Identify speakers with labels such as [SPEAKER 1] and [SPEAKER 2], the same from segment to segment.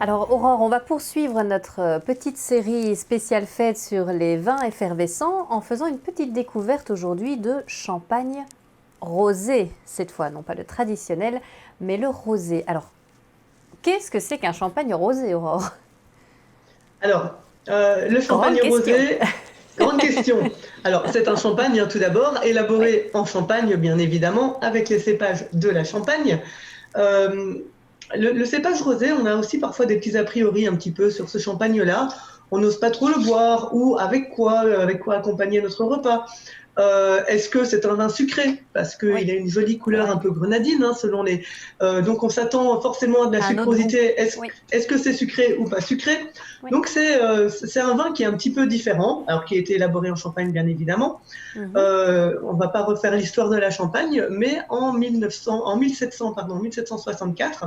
[SPEAKER 1] Alors Aurore, on va poursuivre notre petite série spéciale fête sur les vins effervescents en faisant une petite découverte aujourd'hui de champagne rosé. Cette fois, non pas le traditionnel, mais le rosé. Alors, qu'est-ce que c'est qu'un champagne rosé, Aurore?
[SPEAKER 2] Alors, le
[SPEAKER 1] Grande
[SPEAKER 2] champagne
[SPEAKER 1] question.
[SPEAKER 2] rosé, grande question. Alors, c'est un champagne, hein, tout d'abord,
[SPEAKER 1] Oui.
[SPEAKER 2] élaboré en Champagne, bien évidemment, avec les cépages de la Champagne. Euh, le cépage rosé, on a aussi parfois des petits a priori un petit peu sur ce champagne-là. On n'ose pas trop le boire, ou avec quoi accompagner notre repas. Est-ce que c'est un vin sucré? Parce
[SPEAKER 1] Oui,
[SPEAKER 2] qu'il a une jolie
[SPEAKER 1] c'est
[SPEAKER 2] couleur
[SPEAKER 1] vrai.
[SPEAKER 2] un peu grenadine, hein, selon les. Donc on s'attend forcément à de la
[SPEAKER 1] Un autre goût.
[SPEAKER 2] sucrosité.
[SPEAKER 1] Oui,
[SPEAKER 2] Est-ce que c'est sucré ou pas sucré?
[SPEAKER 1] oui.
[SPEAKER 2] Donc c'est un vin qui est un petit peu différent, alors qui a été élaboré en Champagne, bien évidemment.
[SPEAKER 1] Mhm.
[SPEAKER 2] On ne va pas refaire l'histoire de la Champagne, mais en 1700, pardon, 1764,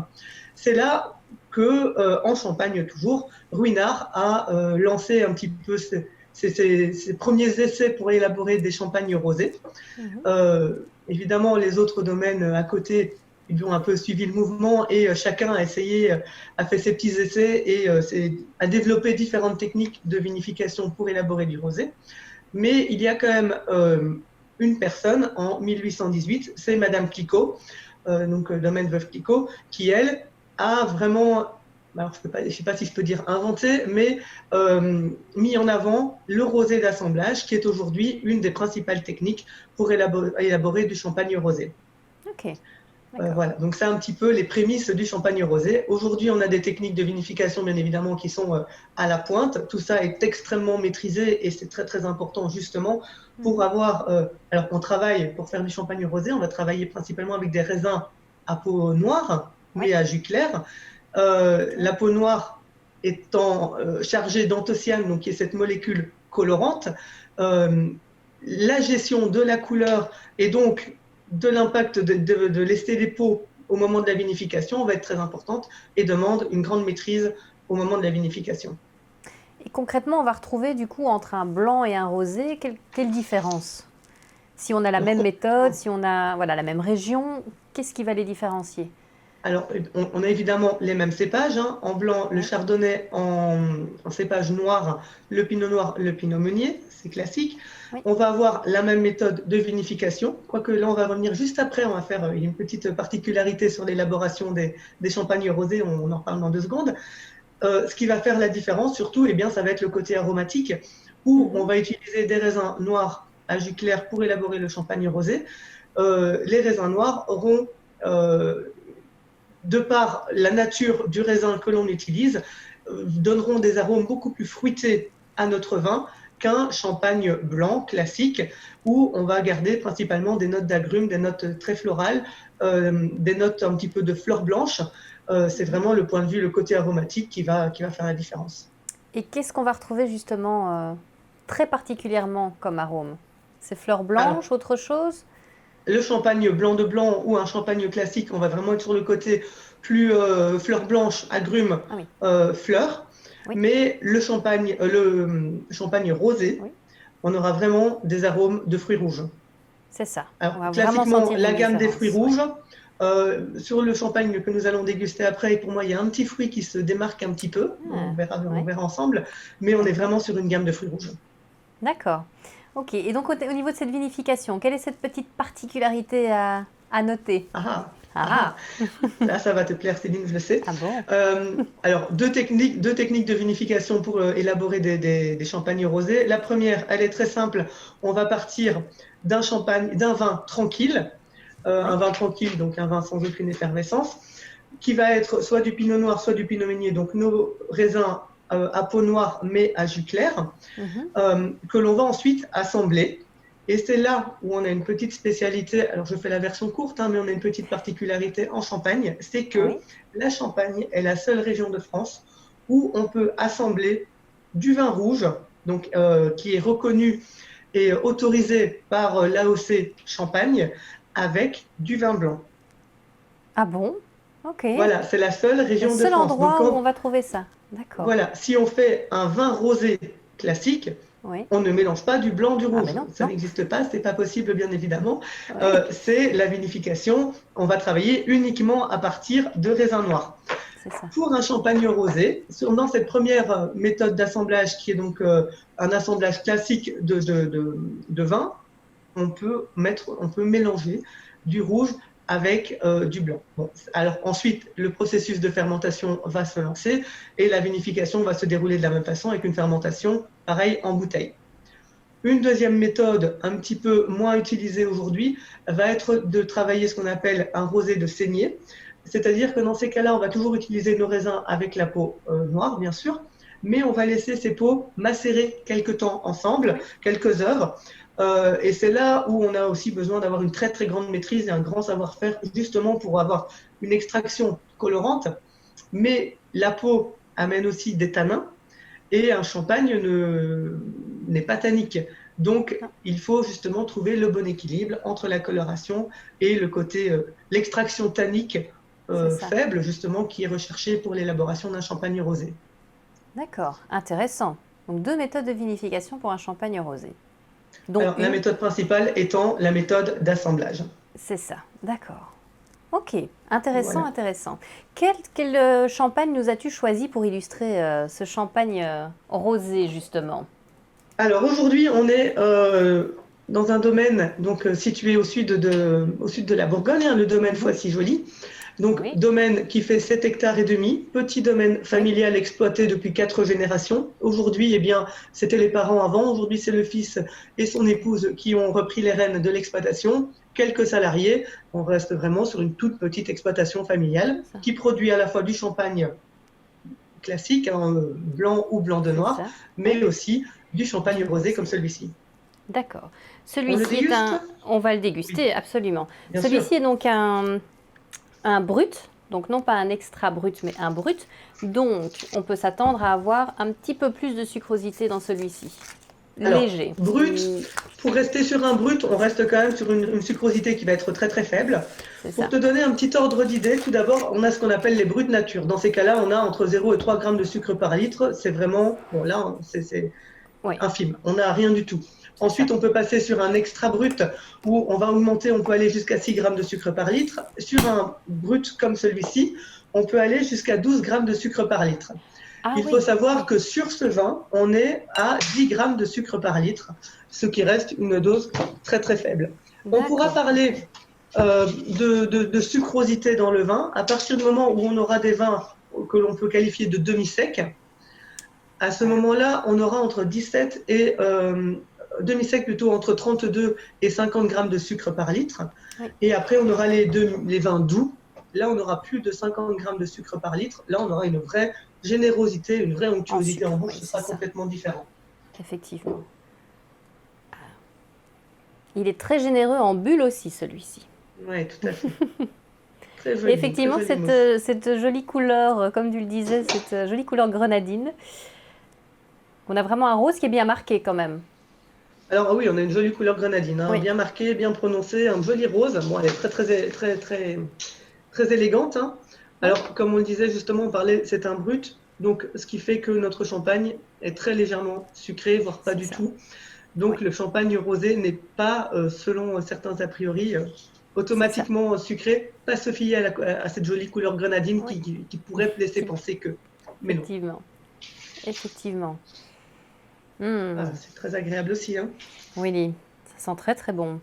[SPEAKER 2] c'est là que, en Champagne toujours, Ruinart a lancé un petit peu ses premiers essais pour élaborer des champagnes rosés.
[SPEAKER 1] Mhm.
[SPEAKER 2] Évidemment, les autres domaines à côté, ils ont un peu suivi le mouvement et chacun a essayé, a fait ses petits essais et a développé différentes techniques de vinification pour élaborer du rosé. Mais il y a quand même une personne en 1818, c'est Madame Clicquot, donc domaine Veuve Clicquot, qui elle a vraiment, alors je ne sais pas si je peux dire inventé, mais mis en avant le rosé d'assemblage, qui est aujourd'hui une des principales techniques pour élaborer du champagne rosé.
[SPEAKER 1] Ok, d'accord.
[SPEAKER 2] Voilà, donc c'est un petit peu les prémices du champagne rosé. Aujourd'hui, on a des techniques de vinification, bien évidemment, qui sont à la pointe. Tout ça est extrêmement maîtrisé et c'est très très important justement pour
[SPEAKER 1] Mhm.
[SPEAKER 2] avoir. Alors, on travaille pour faire du champagne rosé, on va travailler principalement avec des raisins à peau noire,
[SPEAKER 1] Oui,
[SPEAKER 2] mais à jus clair.
[SPEAKER 1] ok.
[SPEAKER 2] La peau noire étant chargée d'anthocyanes, donc qui est cette molécule colorante. Euh, la gestion de la couleur et donc de l'impact de lester des peaux au moment de la vinification va être très importante et demande une grande maîtrise au moment de la vinification.
[SPEAKER 1] Et concrètement, on va retrouver du coup entre un blanc et un rosé, quelle différence? Si on a la
[SPEAKER 2] Alors,
[SPEAKER 1] même méthode, si on a voilà, la même région, qu'est-ce qui va les différencier?
[SPEAKER 2] alors, on a évidemment les mêmes cépages, hein. En blanc, le
[SPEAKER 1] Oui.
[SPEAKER 2] chardonnay, en cépage noir, le pinot noir, le pinot meunier, c'est classique.
[SPEAKER 1] Oui.
[SPEAKER 2] On va avoir la même méthode de vinification, quoique là, on va revenir juste après, on va faire une petite particularité sur l'élaboration des champagnes rosés, on en parle dans 2 secondes. Ce qui va faire la différence, surtout, eh bien, ça va être le côté aromatique, où on
[SPEAKER 1] Mhm.
[SPEAKER 2] va utiliser des raisins noirs à jus clair pour élaborer le champagne rosé. Les raisins noirs auront, de par la nature du raisin que l'on utilise, donneront des arômes beaucoup plus fruités à notre vin qu'un champagne blanc classique où on va garder principalement des notes d'agrumes, des notes très florales, des notes un petit peu de fleurs blanches. C'est
[SPEAKER 1] Mhm.
[SPEAKER 2] vraiment le point de vue, le côté aromatique qui va faire la différence.
[SPEAKER 1] Et qu'est-ce qu'on va retrouver justement très particulièrement comme arôme? Ces fleurs
[SPEAKER 2] Alors,
[SPEAKER 1] blanches, autre chose?
[SPEAKER 2] le champagne blanc de blanc ou un champagne classique, on va vraiment être sur le côté plus fleurs blanches, agrumes,
[SPEAKER 1] Ah oui,
[SPEAKER 2] fleurs.
[SPEAKER 1] oui,
[SPEAKER 2] Mais le champagne rosé,
[SPEAKER 1] oui,
[SPEAKER 2] on aura vraiment des arômes de fruits rouges.
[SPEAKER 1] c'est ça. On
[SPEAKER 2] Alors,
[SPEAKER 1] va vraiment
[SPEAKER 2] classiquement,
[SPEAKER 1] sentir
[SPEAKER 2] la
[SPEAKER 1] une
[SPEAKER 2] gamme des fruits
[SPEAKER 1] différence. Oui.
[SPEAKER 2] rouges, sur le champagne que nous allons déguster après, pour moi, il y a un petit fruit qui se démarque un petit peu.
[SPEAKER 1] Ah,
[SPEAKER 2] On
[SPEAKER 1] oui,
[SPEAKER 2] verra ensemble. Mais on est
[SPEAKER 1] d'accord.
[SPEAKER 2] vraiment sur une gamme de fruits rouges.
[SPEAKER 1] D'accord. Ok. Et donc au niveau de cette vinification, quelle est cette petite particularité à noter?
[SPEAKER 2] Ah,
[SPEAKER 1] Ah
[SPEAKER 2] ah,
[SPEAKER 1] ah.
[SPEAKER 2] là, ça va te plaire, Céline, je le sais.
[SPEAKER 1] Ah bon?
[SPEAKER 2] Alors, deux techniques de vinification pour élaborer des champagnes rosés. La première, elle est très simple. On va partir d'un vin tranquille, un
[SPEAKER 1] Oui.
[SPEAKER 2] vin tranquille, donc un vin sans aucune effervescence, qui va être soit du pinot noir, soit du pinot meunier, donc nos raisins à peau noire mais à jus clair,
[SPEAKER 1] Mhm.
[SPEAKER 2] que l'on va ensuite assembler. Et c'est là où on a une petite spécialité, alors je fais la version courte, hein, mais on a une petite particularité en Champagne, c'est que
[SPEAKER 1] Oui.
[SPEAKER 2] la Champagne est la seule région de France où on peut assembler du vin rouge, donc, qui est reconnu et autorisé par l'AOC Champagne, avec du vin blanc.
[SPEAKER 1] Ah bon? Ok.
[SPEAKER 2] Voilà, c'est la seule
[SPEAKER 1] Le
[SPEAKER 2] région de
[SPEAKER 1] seul
[SPEAKER 2] France. Donc,
[SPEAKER 1] endroit où on va trouver ça. D'accord.
[SPEAKER 2] voilà, si on fait un vin rosé classique,
[SPEAKER 1] Oui.
[SPEAKER 2] on ne mélange pas du blanc du
[SPEAKER 1] Ah ben
[SPEAKER 2] rouge.
[SPEAKER 1] non,
[SPEAKER 2] Ça
[SPEAKER 1] non.
[SPEAKER 2] n'existe pas, c'est pas possible, bien évidemment.
[SPEAKER 1] Oui.
[SPEAKER 2] C'est la vinification. On va travailler uniquement à partir de raisins noirs.
[SPEAKER 1] c'est ça.
[SPEAKER 2] Pour un champagne rosé, dans cette première méthode d'assemblage qui est donc un assemblage classique de vin, on peut mélanger du rouge avec du blanc. Bon, alors ensuite, le processus de fermentation va se lancer et la vinification va se dérouler de la même façon avec une fermentation pareil en bouteille. Une deuxième méthode, un petit peu moins utilisée aujourd'hui, va être de travailler ce qu'on appelle un rosé de saignée. C'est-à-dire que dans ces cas-là, on va toujours utiliser nos raisins avec la peau noire, bien sûr, mais on va laisser ces peaux macérer quelques temps ensemble, quelques heures. Et c'est là où on a aussi besoin d'avoir une très très grande maîtrise et un grand savoir-faire, justement pour avoir une extraction colorante. Mais la peau amène aussi des tanins et un champagne n'est pas tannique. Donc, il faut justement trouver le bon équilibre entre la coloration et le côté, l'extraction tannique faible, justement, qui est recherchée pour l'élaboration d'un champagne rosé.
[SPEAKER 1] D'accord, intéressant. Donc 2 méthodes de vinification pour un champagne rosé.
[SPEAKER 2] Alors, la méthode principale étant la méthode d'assemblage.
[SPEAKER 1] C'est ça, d'accord. Ok, intéressant,
[SPEAKER 2] Voilà.
[SPEAKER 1] intéressant. Quel champagne nous as-tu choisi pour illustrer ce champagne rosé, justement?
[SPEAKER 2] Alors, aujourd'hui, on est dans un domaine donc, situé au sud de la Bourgogne, hein, le domaine Foissy-Joly. Donc, domaine qui fait 7 hectares et demi, petit domaine familial exploité depuis 4 générations. Aujourd'hui, eh bien, c'était les parents avant. Aujourd'hui, c'est le fils et son épouse qui ont repris les rênes de l'exploitation. Quelques salariés. On reste vraiment sur une toute petite exploitation familiale qui produit à la fois du champagne classique, hein, blanc ou blanc de noir, mais aussi du champagne rosé comme celui-ci.
[SPEAKER 1] D'accord. Celui-ci est un... On va le déguster, absolument. Celui-ci est donc un brut, donc non pas un extra brut, mais un brut. Donc, on peut s'attendre à avoir un petit peu plus de sucrosité dans celui-ci. Léger.
[SPEAKER 2] Brut, pour rester sur un brut, on reste quand même sur une sucrosité qui va être très très faible. Pour te donner un petit ordre d'idée, tout d'abord, on a ce qu'on appelle les bruts nature. Dans ces cas-là, on a entre 0 et 3 grammes de sucre par litre. C'est vraiment, bon là, c'est infime. On n'a rien du tout. Ensuite, on peut passer sur un extra brut où on va augmenter, on peut aller jusqu'à 6 grammes de sucre par litre. Sur un brut comme celui-ci, on peut aller jusqu'à 12 grammes de sucre par litre. Il faut savoir que sur ce vin, on est à 10 grammes de sucre par litre, ce qui reste une dose très très faible. On pourra parler de sucrosité dans le vin à partir du moment où on aura des vins que l'on peut qualifier de demi-secs. À ce moment-là, on aura entre 17 et demi-sec plutôt entre 32 et 50 grammes de sucre par litre. Et après, on aura les vins doux. Là, on aura plus de 50 grammes de sucre par litre. Là, on aura une vraie générosité, une vraie onctuosité en bouche. Ce sera complètement différent.
[SPEAKER 1] Effectivement. Il est très généreux en bulles aussi, celui-ci.
[SPEAKER 2] Oui, tout à fait. Très joli,
[SPEAKER 1] effectivement, cette jolie couleur, comme tu le disais, cette jolie couleur grenadine. On a vraiment un rose qui est bien marqué quand même.
[SPEAKER 2] Alors oui, on a une jolie couleur grenadine, hein, bien marquée, bien prononcée, un joli rose. Bon, elle est très élégante. Hein. Alors, comme on le disait justement, on parlait, c'est un brut, donc ce qui fait que notre champagne est très légèrement sucré, voire pas du tout. Donc le champagne rosé n'est pas, selon certains a priori, automatiquement sucré, pas se fier à cette jolie couleur grenadine qui pourrait laisser penser que. Mais non.
[SPEAKER 1] Effectivement.
[SPEAKER 2] C'est très agréable aussi. Hein.
[SPEAKER 1] Oui, ça sent très très bon.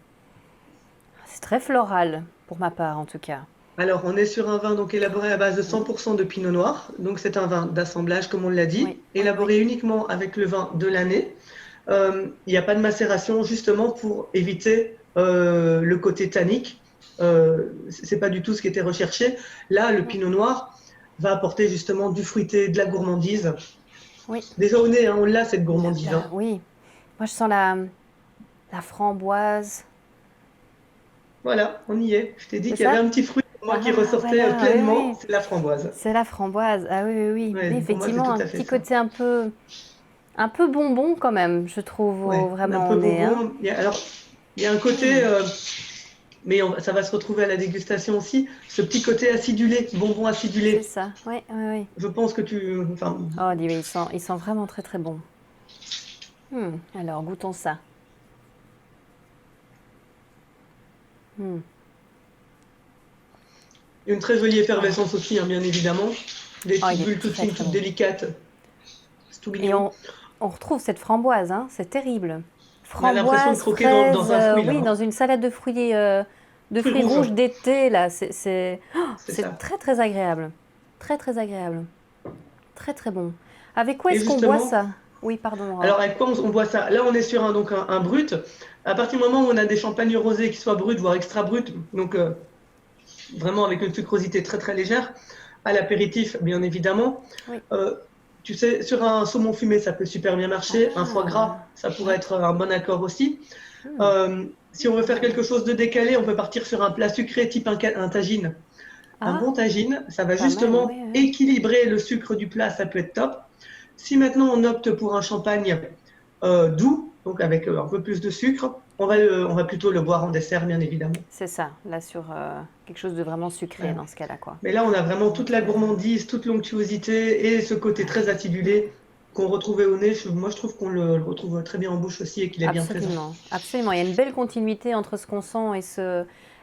[SPEAKER 1] C'est très floral, pour ma part en tout cas.
[SPEAKER 2] Alors, on est sur un vin donc élaboré à base de 100% de pinot noir. Donc, c'est un vin d'assemblage, comme on l'a dit, élaboré uniquement avec le vin de l'année. Il n'y a pas de macération, justement, pour éviter le côté tannique. C'est pas du tout ce qui était recherché. Là, le pinot noir va apporter justement du fruité, de la gourmandise. Déjà au nez, hein, on l'a cette gourmandise. Hein.
[SPEAKER 1] Oui, moi je sens la framboise.
[SPEAKER 2] Voilà, on y est. Je t'ai dit qu'il y avait un petit fruit pour moi qui ressortait pleinement, c'est la framboise.
[SPEAKER 1] C'est la framboise, ah oui. Effectivement, un petit côté un peu bonbon quand même, je trouve, vraiment
[SPEAKER 2] un peu
[SPEAKER 1] au nez.
[SPEAKER 2] Bonbon. Hein. Il y a un côté, mais ça va se retrouver à la dégustation aussi, ce petit côté acidulé, bonbon acidulé.
[SPEAKER 1] C'est ça, oui.
[SPEAKER 2] Je pense que tu...
[SPEAKER 1] Oh, il sent vraiment très très bon. Alors, goûtons ça.
[SPEAKER 2] Une très jolie effervescence aussi, hein, bien évidemment. Des
[SPEAKER 1] Oh,
[SPEAKER 2] petites
[SPEAKER 1] il est
[SPEAKER 2] bulles toutes
[SPEAKER 1] très
[SPEAKER 2] fines,
[SPEAKER 1] très
[SPEAKER 2] toutes
[SPEAKER 1] bon.
[SPEAKER 2] délicates. C'est tout
[SPEAKER 1] Et
[SPEAKER 2] mignon.
[SPEAKER 1] on retrouve cette framboise, hein, c'est terrible.
[SPEAKER 2] On a l'impression de
[SPEAKER 1] Framboise,
[SPEAKER 2] croquer
[SPEAKER 1] fraise,
[SPEAKER 2] dans un fruit, là,
[SPEAKER 1] oui,
[SPEAKER 2] hein.
[SPEAKER 1] dans une salade de
[SPEAKER 2] Fruits
[SPEAKER 1] fruits
[SPEAKER 2] rouges,
[SPEAKER 1] rouges d'été, là,
[SPEAKER 2] c'est
[SPEAKER 1] c'est
[SPEAKER 2] ça.
[SPEAKER 1] très très agréable. Très très agréable. Très très bon. Avec quoi
[SPEAKER 2] Et
[SPEAKER 1] est-ce qu'on boit
[SPEAKER 2] justement,
[SPEAKER 1] ça? Oui, pardon,
[SPEAKER 2] alors
[SPEAKER 1] Aurore.
[SPEAKER 2] avec quoi on boit ça? Là, on est sur un brut. À partir du moment où on a des champagnes rosés qui soient bruts, voire extra bruts, donc vraiment avec une sucrosité très très légère, à l'apéritif, bien évidemment.
[SPEAKER 1] Oui.
[SPEAKER 2] Euh, Tu sais, sur un saumon fumé, ça peut super bien marcher. Un foie
[SPEAKER 1] Ah,
[SPEAKER 2] gras, ça pourrait
[SPEAKER 1] ouais.
[SPEAKER 2] être un bon accord aussi.
[SPEAKER 1] Hmm,
[SPEAKER 2] Si on veut
[SPEAKER 1] pas
[SPEAKER 2] faire
[SPEAKER 1] mal.
[SPEAKER 2] quelque chose de décalé, on peut partir sur un plat sucré type un tagine. Un
[SPEAKER 1] Ah,
[SPEAKER 2] bon tagine, ça va
[SPEAKER 1] pas mal, oui,
[SPEAKER 2] justement
[SPEAKER 1] oui.
[SPEAKER 2] équilibrer le sucre du plat, ça peut être top. Si maintenant on opte pour un champagne doux, donc avec un peu plus de sucre,
[SPEAKER 1] Oui,
[SPEAKER 2] on va plutôt le boire en dessert, bien évidemment.
[SPEAKER 1] c'est ça. Là, sur quelque chose de vraiment sucré
[SPEAKER 2] Voilà.
[SPEAKER 1] dans ce cas-là, quoi.
[SPEAKER 2] Mais là, on a vraiment
[SPEAKER 1] Vraiment
[SPEAKER 2] toute la
[SPEAKER 1] très.
[SPEAKER 2] gourmandise, toute l'onctuosité et ce côté très acidulé qu'on retrouvait au nez. Moi, je trouve qu'on le retrouve très bien en bouche aussi et qu'il est bien présent.
[SPEAKER 1] Absolument, absolument. Il y a une belle continuité entre ce qu'on sent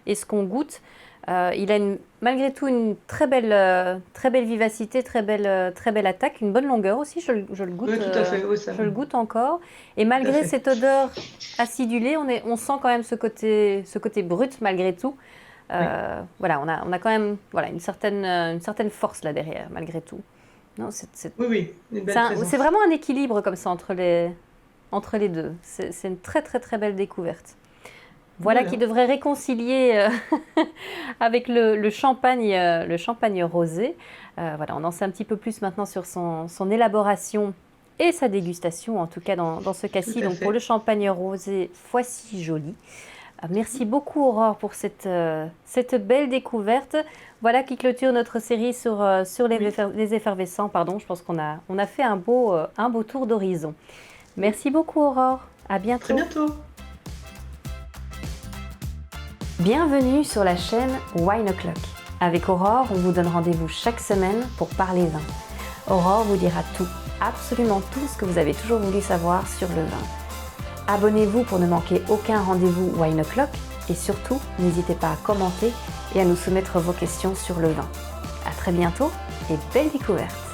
[SPEAKER 1] et ce qu'on goûte. Il a malgré tout une très belle vivacité, très belle attaque, une bonne longueur aussi.
[SPEAKER 2] Oui, tout à fait, oui, ça,
[SPEAKER 1] Je le goûte encore. Et
[SPEAKER 2] tout à
[SPEAKER 1] malgré
[SPEAKER 2] fait.
[SPEAKER 1] cette odeur acidulée, on sent quand même ce côté brut malgré tout.
[SPEAKER 2] Oui,
[SPEAKER 1] Voilà, on a quand même voilà, une certaine force là derrière, malgré tout. Non,
[SPEAKER 2] oui, oui, une belle
[SPEAKER 1] c'est
[SPEAKER 2] présence.
[SPEAKER 1] vraiment un équilibre comme ça entre les deux. C'est une très très très belle découverte. Voilà qui
[SPEAKER 2] Voilà,
[SPEAKER 1] devrait réconcilier avec le champagne rosé. Voilà, on en sait un petit peu plus maintenant sur son élaboration et sa dégustation, en tout cas dans ce
[SPEAKER 2] tout
[SPEAKER 1] cas-ci.
[SPEAKER 2] à
[SPEAKER 1] Donc pour le
[SPEAKER 2] fait.
[SPEAKER 1] champagne rosé Foissy Joli. Merci beaucoup Aurore pour cette belle découverte. Voilà qui clôture notre série sur
[SPEAKER 2] Oui,
[SPEAKER 1] les effervescents. Pardon, je pense on a fait un beau tour d'horizon.
[SPEAKER 2] oui.
[SPEAKER 1] Merci beaucoup Aurore. À
[SPEAKER 2] Très
[SPEAKER 1] bientôt.
[SPEAKER 2] bientôt.
[SPEAKER 1] Bienvenue sur la chaîne Wine O'Clock. Avec Aurore, on vous donne rendez-vous chaque semaine pour parler vin. Aurore vous dira tout, absolument tout ce que vous avez toujours voulu savoir sur le vin. Abonnez-vous pour ne manquer aucun rendez-vous Wine O'Clock et surtout, n'hésitez pas à commenter et à nous soumettre vos questions sur le vin. À très bientôt et belle découverte!